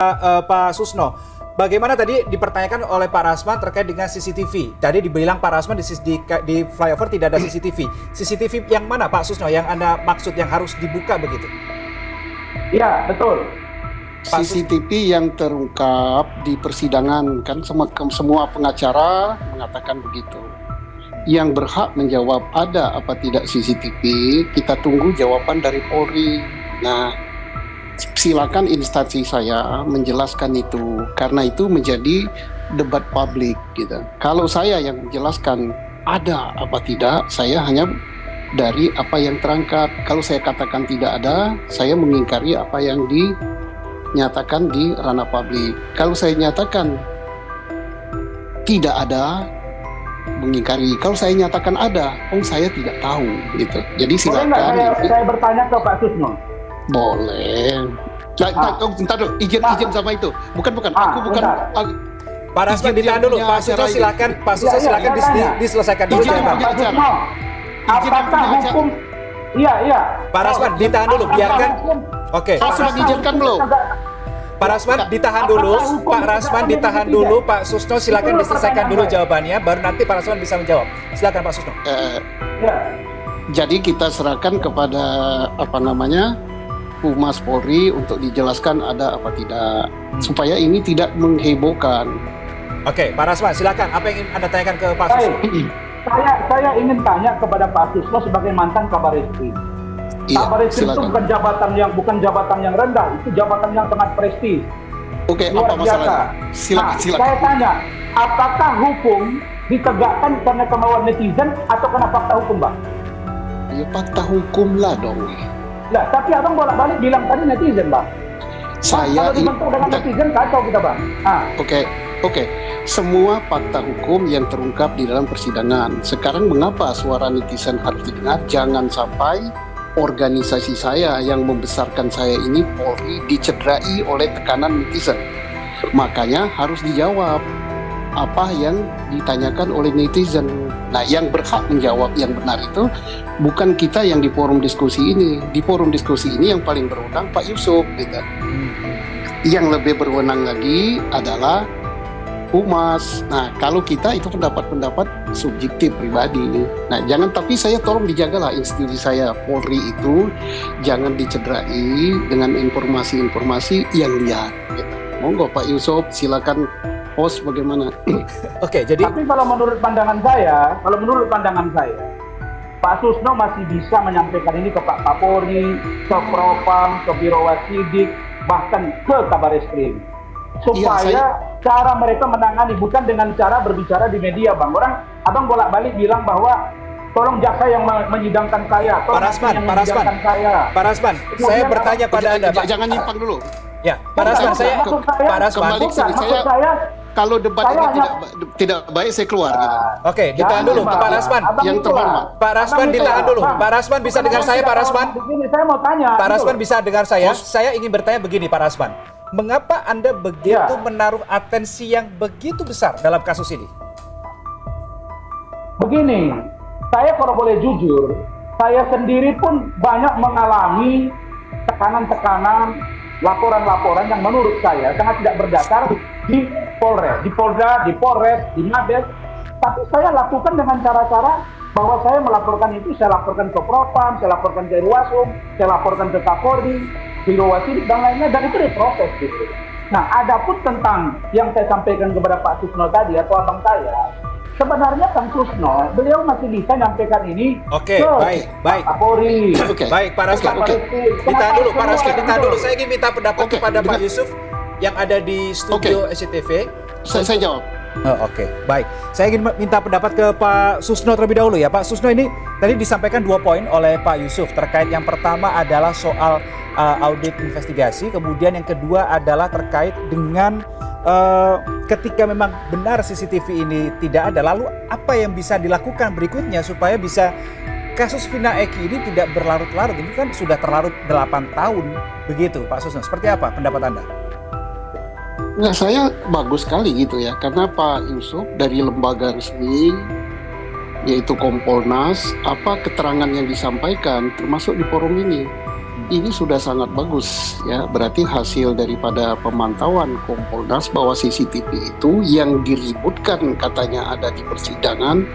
Pak Susno, bagaimana tadi dipertanyakan oleh Pak Rasman terkait dengan CCTV? Tadi dibilang Pak Rasman di flyover tidak ada CCTV. CCTV yang mana Pak Susno yang Anda maksud yang harus dibuka begitu? Iya, betul. CCTV yang terungkap di persidangan, kan semua pengacara mengatakan begitu. Yang berhak menjawab ada apa tidak CCTV, kita tunggu jawaban dari Polri. Nah, silakan instansi saya menjelaskan itu, karena itu menjadi debat publik gitu. Kalau saya yang menjelaskan ada apa tidak, saya hanya dari apa yang terangkat. Kalau saya katakan tidak ada, saya mengingkari apa yang dinyatakan di ranah publik. Kalau saya nyatakan tidak ada, mengingkari. Kalau saya nyatakan ada, saya tidak tahu gitu. Jadi silakan. Boleh nggak saya bertanya ke Pak Susno? Boleh. Bentar dulu, izin sama itu. Bukan. Aku bukan. Pak Rasman ditahan dulu. Pak Susno silakan. Pak Susno silakan diselesaikan dulu. Pak Susno, apakah hukum? Iya. Pak Rasman ditahan dulu. Biarkan. Oke. Saya sudah diizinkan belum? Pak Rasman ditahan dulu. Pak Rasman ditahan dulu. Pak Susno silakan diselesaikan dulu jawabannya. Baru nanti Pak Rasman bisa menjawab. Silakan Pak Susno. Jadi kita serahkan kepada Humas Polri untuk dijelaskan ada apa tidak, supaya ini tidak menghebohkan. Oke, Pak Rasman, silakan. Apa yang ingin Anda tanyakan ke Pak Susno? Saya ingin tanya kepada Pak Susno sebagai mantan Kabar Eskrim. Iya, Kabar Eskrim itu bukan jabatan yang rendah, itu jabatan yang sangat prestis. Oke, apa masalahnya? Silakan. Saya tanya, apakah hukum ditegakkan karena kemauan netizen atau karena fakta hukum, Bang? Ya fakta hukum lah dong. Lah, tapi abang bolak-balik bilang tadi netizen, Bang. Kalau dibentuk dengan netizen, kacau kita, Bang. Oke. Semua fakta hukum yang terungkap di dalam persidangan. Sekarang mengapa suara netizen harus didengar? Jangan sampai organisasi saya yang membesarkan saya ini, Polri, dicederai oleh tekanan netizen. Makanya harus dijawab apa yang ditanyakan oleh netizen. Nah, yang berhak menjawab yang benar itu bukan kita yang di forum diskusi ini. Di forum diskusi ini yang paling berwenang Pak Yusuf gitu. Yang lebih berwenang lagi adalah Humas. Nah, kalau kita itu pendapat-pendapat subjektif pribadi. Nah, tapi saya tolong dijagalah institusi saya Polri itu jangan dicederai dengan informasi-informasi yang liar gitu. Monggo Pak Yusuf, silakan host bagaimana? Oke, jadi tapi kalau menurut pandangan saya, Pak Susno masih bisa menyampaikan ini ke Pak Kapolri, ke Propam, ke Biro Wasidik, bahkan ke Kabar Eskrim. Supaya cara mereka menangani, bukan dengan cara berbicara di media, Bang. Abang bolak-balik bilang bahwa tolong jaksa yang menyidangkan saya, Pak Rasman, saya bertanya pada Anda, Pak. Jangan nyimpang dulu. Ya, Pak Rasman, kembali ke sini. Kalau debat ini tidak baik, saya keluar gitu. Oke, ditahan dulu, Pak Rasman. Yang terhormat. Pak Rasman ditahan dulu. Pak Rasman bisa dengar saya, Pak Rasman? Saya mau tanya. Pak Rasman bisa dengar saya? Saya ingin bertanya begini, Pak Rasman. Mengapa Anda begitu menaruh atensi yang begitu besar dalam kasus ini? Begini, saya kalau boleh jujur, saya sendiri pun banyak mengalami tekanan-tekanan, laporan-laporan yang menurut saya sangat tidak berdasar di Polres, di Polda, di Polres, di Mabes. Tapi saya lakukan dengan cara-cara bahwa saya melaporkan itu, saya laporkan ke Propam, saya laporkan ke Irwasum, saya laporkan ke Kapolri, Biro Wasidik dan lainnya, dan itu diproses gitu. Nah, adapun tentang yang saya sampaikan kepada Pak Susno tadi atau abang saya, sebenarnya Kang Susno, beliau masih bisa nyampaikan ini ke Pak Kapolri. Baik, Pak Rasman. Ditahan dulu, Pak Rasman, ditahan dulu. Saya ingin minta pendapat kepada Pak Yusuf yang ada di studio SCTV. Saya jawab. Oke, baik. Saya ingin minta pendapat ke Pak Susno terlebih dahulu ya. Pak Susno, ini tadi disampaikan 2 poin oleh Pak Yusuf terkait yang pertama adalah soal audit investigasi, kemudian yang kedua adalah terkait dengan ketika memang benar CCTV ini tidak ada, lalu apa yang bisa dilakukan berikutnya supaya bisa kasus Vina Eki ini tidak berlarut-larut. Ini kan sudah terlarut 8 tahun begitu, Pak Susno. Seperti apa pendapat Anda? Nah, saya bagus sekali gitu ya, karena Pak Yusuf dari lembaga resmi yaitu Kompolnas, apa keterangan yang disampaikan termasuk di forum ini. ini sudah sangat bagus ya. Berarti hasil daripada pemantauan Kompolnas bahwa CCTV itu yang diributkan katanya ada di persidangan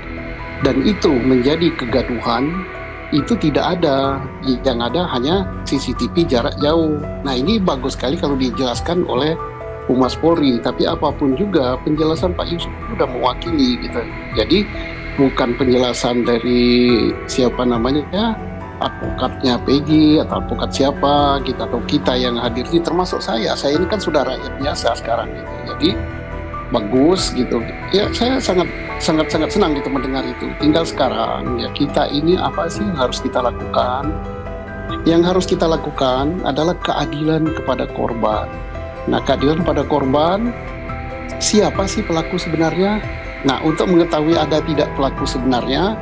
dan itu menjadi kegaduhan, itu tidak ada. Yang ada hanya CCTV jarak jauh. Nah, ini bagus sekali kalau dijelaskan oleh Humas Polri, tapi apapun juga penjelasan Pak Yusuf sudah mewakili gitu. Jadi bukan penjelasan dari siapa namanya ya, advokatnya Peggy atau advokat siapa gitu, atau kita yang hadir ini, termasuk saya ini kan sudah rakyat biasa sekarang gitu. Jadi bagus gitu ya, saya sangat senang gitu mendengar itu. Tinggal sekarang ya, kita ini apa sih yang harus kita lakukan? Yang harus kita lakukan adalah keadilan kepada korban. Nah, keadilan pada korban, siapa sih pelaku sebenarnya? Nah, untuk mengetahui ada tidak pelaku sebenarnya,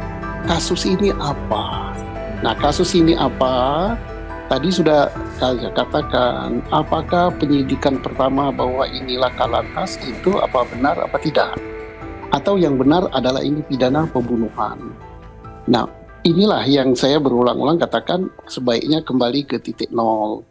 kasus ini apa? Nah, kasus ini apa? Tadi sudah saya katakan, apakah penyidikan pertama bahwa ini laka lantas itu apa benar apa tidak? Atau yang benar adalah ini pidana pembunuhan. Nah, inilah yang saya berulang-ulang katakan sebaiknya kembali ke titik nol.